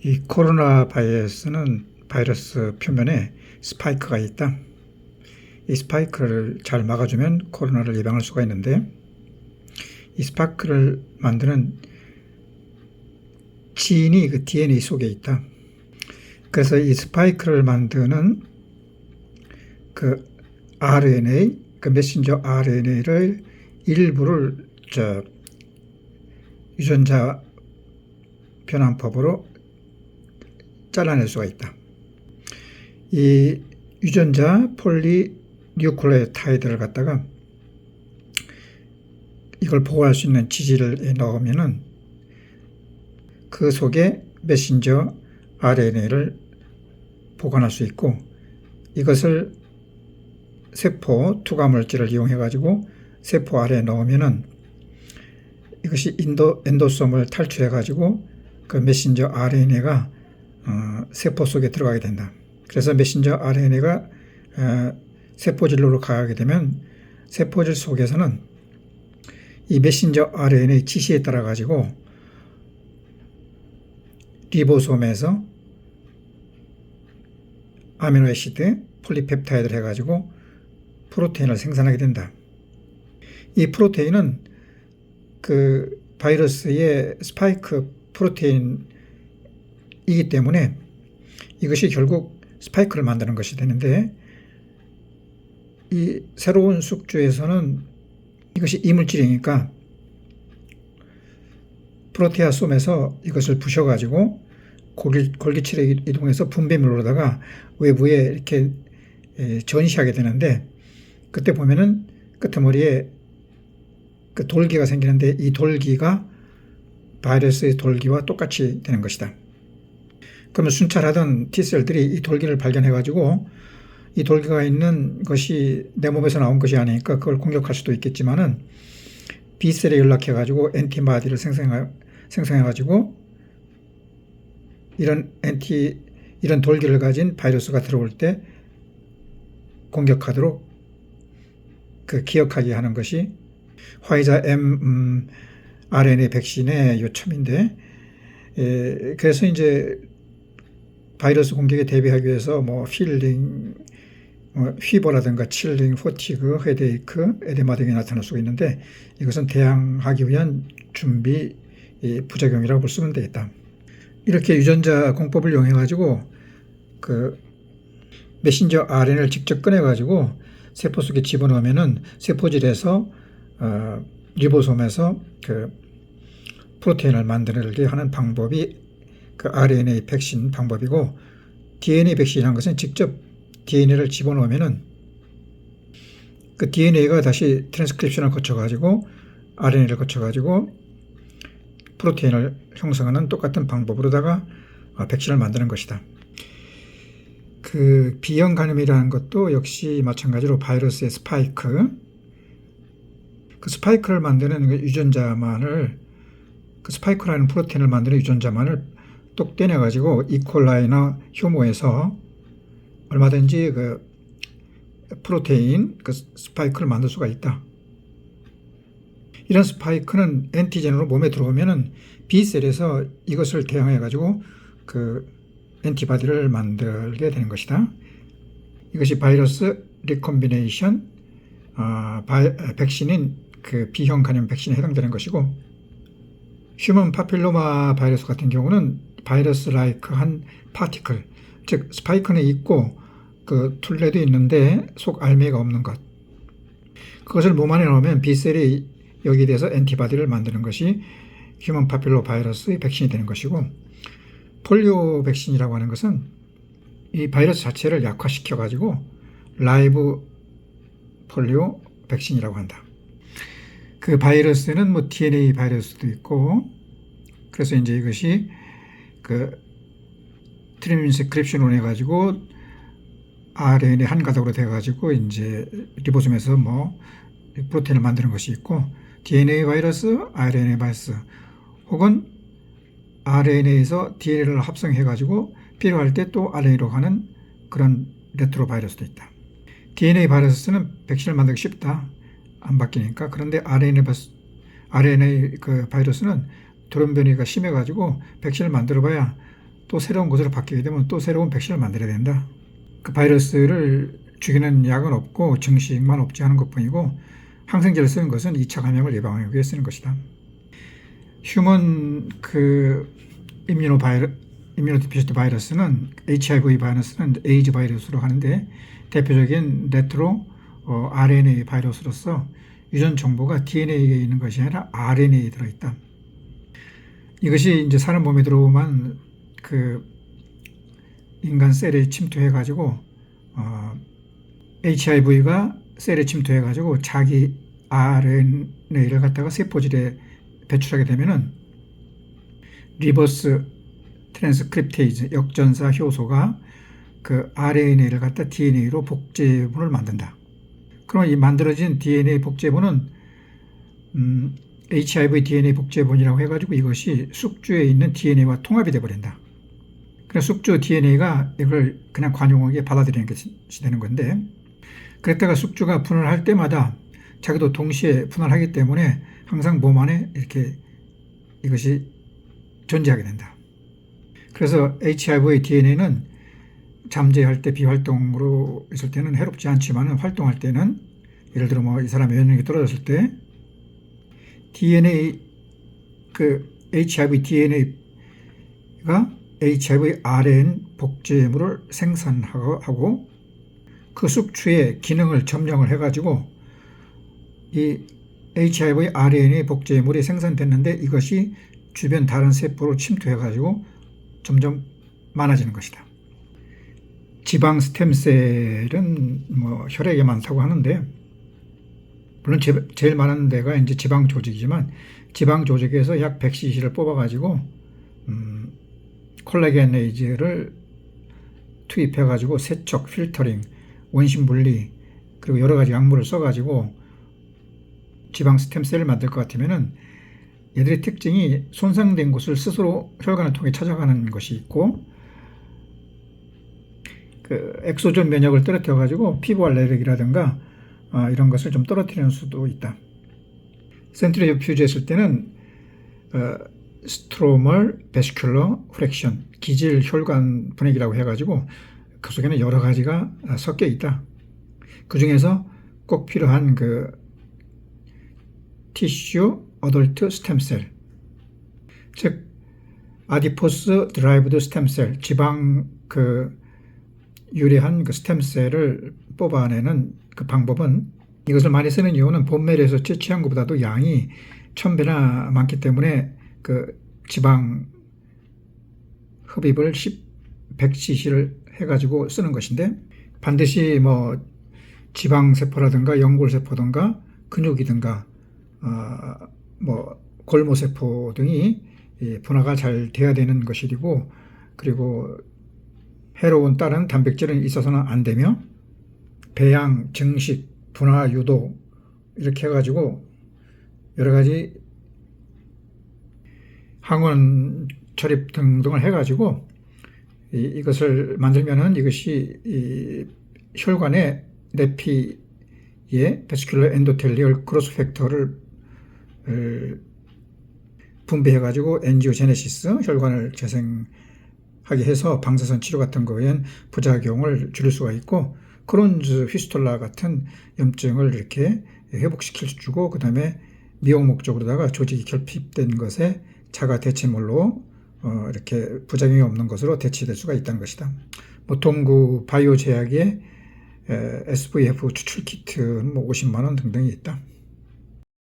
이 코로나 바이러스는 바이러스 표면에 스파이크가 있다. 이 스파이크를 잘 막아주면 코로나를 예방할 수가 있는데, 이 스파이크를 만드는 지인이 그 DNA 속에 있다. 그래서 이 스파이크를 만드는 그 RNA, 그 메신저 RNA를 일부를 유전자 변환법으로 잘라낼 수가 있다. 이 유전자 폴리뉴클레오타이드를 갖다가 이걸 보호할 수 있는 지질을 넣으면은 그 속에 메신저 RNA를 보관할 수 있고, 이것을 세포 투과물질을 이용해 가지고 세포 아래에 넣으면은 이것이 엔도솜을 탈출해 가지고 그 메신저 RNA가 세포 속에 들어가게 된다. 그래서 메신저 RNA가 세포질로 가게 되면 세포질 속에서는 이 메신저 RNA 지시에 따라 가지고 리보솜에서 아미노애시드, 폴리펩타이드를 해가지고 프로테인을 생산하게 된다. 이 프로테인은 그 바이러스의 스파이크 프로테인이기 때문에 이것이 결국 스파이크를 만드는 것이 되는데, 이 새로운 숙주에서는 이것이 이물질이니까 프로테아 솜에서 이것을 부셔가지고 골기체로 이동해서 분비물로다가 외부에 이렇게 전시하게 되는데, 그때 보면은 끄트머리에 그 돌기가 생기는데, 이 돌기가 바이러스의 돌기와 똑같이 되는 것이다. 그러면 순찰하던 T셀들이 이 돌기를 발견해가지고 이 돌기가 있는 것이 내 몸에서 나온 것이 아니니까 그걸 공격할 수도 있겠지만은 B셀에 연락해가지고 엔티바디를 생성해가지고 이런 돌기를 가진 바이러스가 들어올 때 공격하도록 그 기억하게 하는 것이 화이자 mRNA 백신의 요점인데, 그래서 이제 바이러스 공격에 대비하기 위해서 뭐 필링, 휘버라든가 칠링, 포티그, 헤데이크, 에데마 등이 나타날 수가 있는데, 이것은 대항하기 위한 준비 부작용이라고 볼 수는 되겠다. 이렇게 유전자 공법을 이용해 가지고 그 메신저 RNA를 직접 꺼내 가지고 세포 속에 집어넣으면은 세포질에서 리보솜에서 그 프로테인을 만들게 하는 방법이 그 RNA 백신 방법이고, DNA 백신이라는 것은 직접 DNA를 집어넣으면은 그 DNA가 다시 트랜스크립션을 거쳐가지고 RNA를 거쳐가지고 프로테인을 형성하는 똑같은 방법으로다가 백신을 만드는 것이다. 그 B형 간염이라는 것도 역시 마찬가지로 바이러스의 스파이크, 그 스파이크를 만드는 유전자만을, 그 스파이크라는 프로테인을 만드는 유전자만을 똑 떼내가지고 이콜라이나 효모에서 얼마든지 그 프로테인, 그 스파이크를 만들 수가 있다. 이런 스파이크는 엔티젠으로 몸에 들어오면은 B셀에서 이것을 대항해가지고 그 엔티바디를 만들게 되는 것이다. 이것이 바이러스 리콤비네이션 백신인 그 B형 간염 백신에 해당되는 것이고, 휴먼 파필로마 바이러스 같은 경우는 바이러스 라이크 한 파티클, 즉 스파이크는 있고 그 툴레도 있는데 속 알맹이가 없는 것, 그것을 몸 안에 넣으면 B셀이 여기에 대해서 엔티바디를 만드는 것이 휴먼 파필로 바이러스의 백신이 되는 것이고, 폴리오 백신이라고 하는 것은 이 바이러스 자체를 약화시켜 가지고 라이브 폴리오 백신이라고 한다. 그 바이러스는 뭐 DNA 바이러스도 있고, 그래서 이제 이것이 그 트랜스크립션을 해 가지고 RNA 한 가닥으로 돼 가지고 이제 리보솜에서 뭐 프로테인을 만드는 것이 있고, DNA 바이러스, RNA 바이러스, 혹은 RNA에서 DNA를 합성해 가지고 필요할 때 또 RNA로 가는 그런 레트로 바이러스도 있다. DNA 바이러스는 백신을 만들기 쉽다. 안 바뀌니까. 그런데 RNA 그 바이러스는 돌연 변이가 심해가지고 백신을 만들어봐야 또 새로운 것으로 바뀌게 되면 또 새로운 백신을 만들어야 된다. 그 바이러스를 죽이는 약은 없고 증식만 없지 않은 것뿐이고 항생제를 쓰는 것은 2차 감염을 예방하기 위해 쓰는 것이다. 휴먼 이뮤노데피시트 바이러스는 HIV 바이러스는 에이즈 바이러스로 하는데 대표적인 레트로 RNA 바이러스로서 유전 정보가 DNA에 있는 것이 아니라 RNA에 들어있다. 이것이 이제 사람 몸에 들어오면 그 인간 셀에 침투해가지고 HIV가 셀에 침투해가지고 자기 RNA를 갖다가 세포질에 배출하게 되면은 리버스 트랜스크립테이즈 역전사 효소가 그 RNA를 갖다 DNA로 복제본을 만든다. 그러면 이 만들어진 DNA 복제본은 HIV DNA 복제본이라고 해가지고 이것이 숙주에 있는 DNA와 통합이 되어버린다. 그래서 숙주 DNA가 이걸 그냥 관용하게 받아들이는 것이 되는 건데, 그랬다가 숙주가 분할할 때마다 자기도 동시에 분할하기 때문에 항상 몸 안에 이렇게 이것이 존재하게 된다. 그래서 HIV DNA는 잠재할 때 비활동으로 있을 때는 해롭지 않지만 활동할 때는 예를 들어 뭐 이 사람의 면역력이 떨어졌을 때 DNA 그 HIV DNA가 HIV RN 복제물을 생산하고 그 숙주의 기능을 점령을 해가지고 이 HIV RNA 복제물이 생산됐는데 이것이 주변 다른 세포로 침투해가지고 점점 많아지는 것이다. 지방 스템셀은 뭐 혈액에 많다고 하는데, 물론 제일 많은 데가 이제 지방 조직이지만 지방 조직에서 약 100cc를 뽑아가지고 콜라겐에이즈를 투입해가지고 세척, 필터링, 원심 분리 그리고 여러 가지 약물을 써가지고 지방 스템셀을 만들 것 같으면은 얘들의 특징이 손상된 곳을 스스로 혈관을 통해 찾아가는 것이 있고, 그 엑소존 면역을 떨어뜨려 가지고 피부 알레르기라든가 이런 것을 좀 떨어뜨리는 수도 있다. 센트리퓨즈 했을 때는 스트로멀 베스큘러 프랙션 기질 혈관 분액이라고 해가지고 그 속에는 여러 가지가 섞여 있다. 그 중에서 꼭 필요한 그 티슈 어덜트 스템셀, 즉 아디포스 드라이브드 스템셀, 지방 그 유래한 그 스템셀을 뽑아내는 그 방법은, 이것을 많이 쓰는 이유는 본멜에서 채취한 것보다도 양이 1000배나 많기 때문에 그 지방 흡입을 100cc를 해가지고 쓰는 것인데, 반드시 뭐 지방세포라든가 연골세포든가 근육이든가 뭐 골모세포 등이 분화가 잘 돼야 되는 것이고, 그리고 해로운 다른 단백질은 있어서는 안 되며 배양, 증식, 분화 유도 이렇게 해가지고 여러 가지 항원 처립 등등을 해가지고 이것을 만들면은 이것이 이 혈관의 내피의 베스큘러 엔도텔리얼 그로스 팩터를 분비해가지고 엔지오제네시스 혈관을 재생하게 해서 방사선 치료 같은 거엔 부작용을 줄일 수가 있고, 크론즈 휘스톨라 같은 염증을 이렇게 회복시켜주고, 그 다음에 미용 목적으로다가 조직이 결핍된 것에 자가 대체물로 이렇게 부작용이 없는 것으로 대체될 수가 있다는 것이다. 보통 그 바이오 제약의 SVF 추출 키트는 뭐 50만 원 등등이 있다.